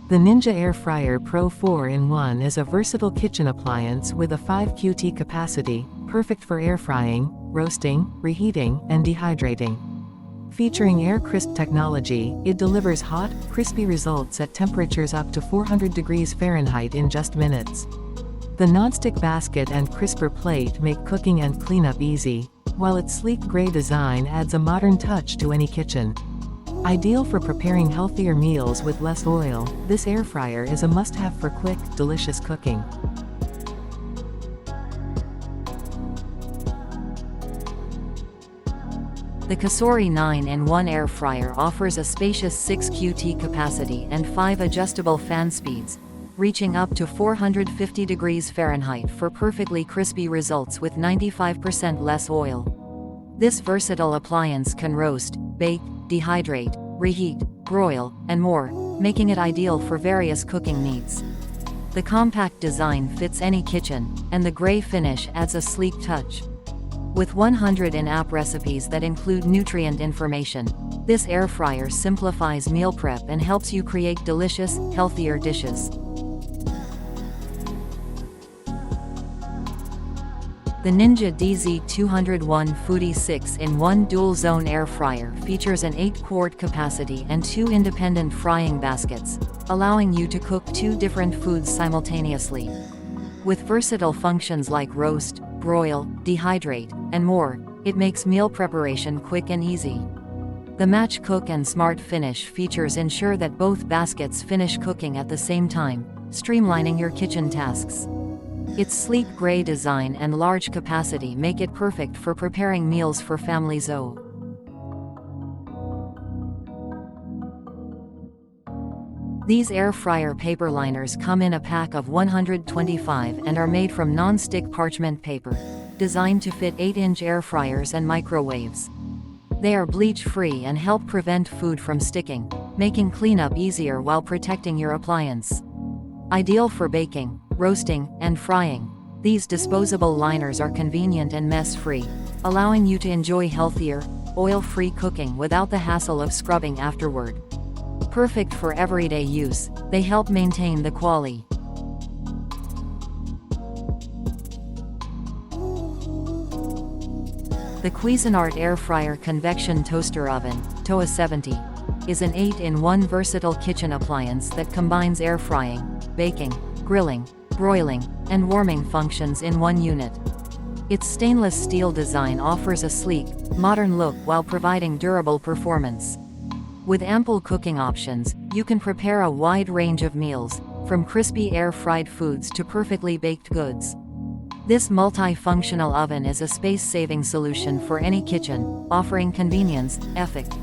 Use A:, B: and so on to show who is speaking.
A: The Ninja Air Fryer Pro 4-in-1 is a versatile kitchen appliance with a 5 QT capacity, perfect for air frying, roasting, reheating, and dehydrating. Featuring Air Crisp technology, it delivers hot, crispy results at temperatures up to 400 degrees Fahrenheit in just minutes. The nonstick basket and crisper plate make cooking and cleanup easy, while its sleek gray design adds a modern touch to any kitchen. Ideal for preparing healthier meals with less oil, this air fryer is a must-have for quick, delicious cooking.
B: The COSORI 9-in-1 air fryer offers a spacious 6 QT capacity and 5 adjustable fan speeds, reaching up to 450 degrees Fahrenheit for perfectly crispy results with 95% less oil. This versatile appliance can roast, bake, dehydrate, reheat, broil, and more, making it ideal for various cooking needs. The compact design fits any kitchen, and the gray finish adds a sleek touch. With 100 in-app recipes that include nutrient information, this air fryer simplifies meal prep and helps you create delicious, healthier dishes. The Ninja DZ201 Foodi 6-in-1 DualZone air fryer features an 8-quart capacity and 2 independent frying baskets, allowing you to cook 2 different foods simultaneously. With versatile functions like roast, broil, dehydrate, and more, it makes meal preparation quick and easy. The Match Cook and Smart Finish features ensure that both baskets finish cooking at the same time, streamlining your kitchen tasks. Its sleek gray design and large capacity make it perfect for preparing meals for families. These air fryer paper liners come in a pack of 125 and are made from non-stick parchment paper, designed to fit 8-inch air fryers and microwaves. They are bleach-free and help prevent food from sticking, making cleanup easier while protecting your appliance. Ideal for baking, roasting, and frying, these disposable liners are convenient and mess-free, allowing you to enjoy healthier, oil-free cooking without the hassle of scrubbing afterward. Perfect for everyday use, they help maintain the quality. The Cuisinart Air Fryer Convection Toaster Oven, TOA 70, is an 8-in-1 versatile kitchen appliance that combines air frying, baking, grilling, broiling, and warming functions in one unit. Its stainless steel design offers a sleek, modern look while providing durable performance. With ample cooking options, you can prepare a wide range of meals, from crispy air-fried foods to perfectly baked goods. This multi-functional oven is a space-saving solution for any kitchen, offering convenience, effect,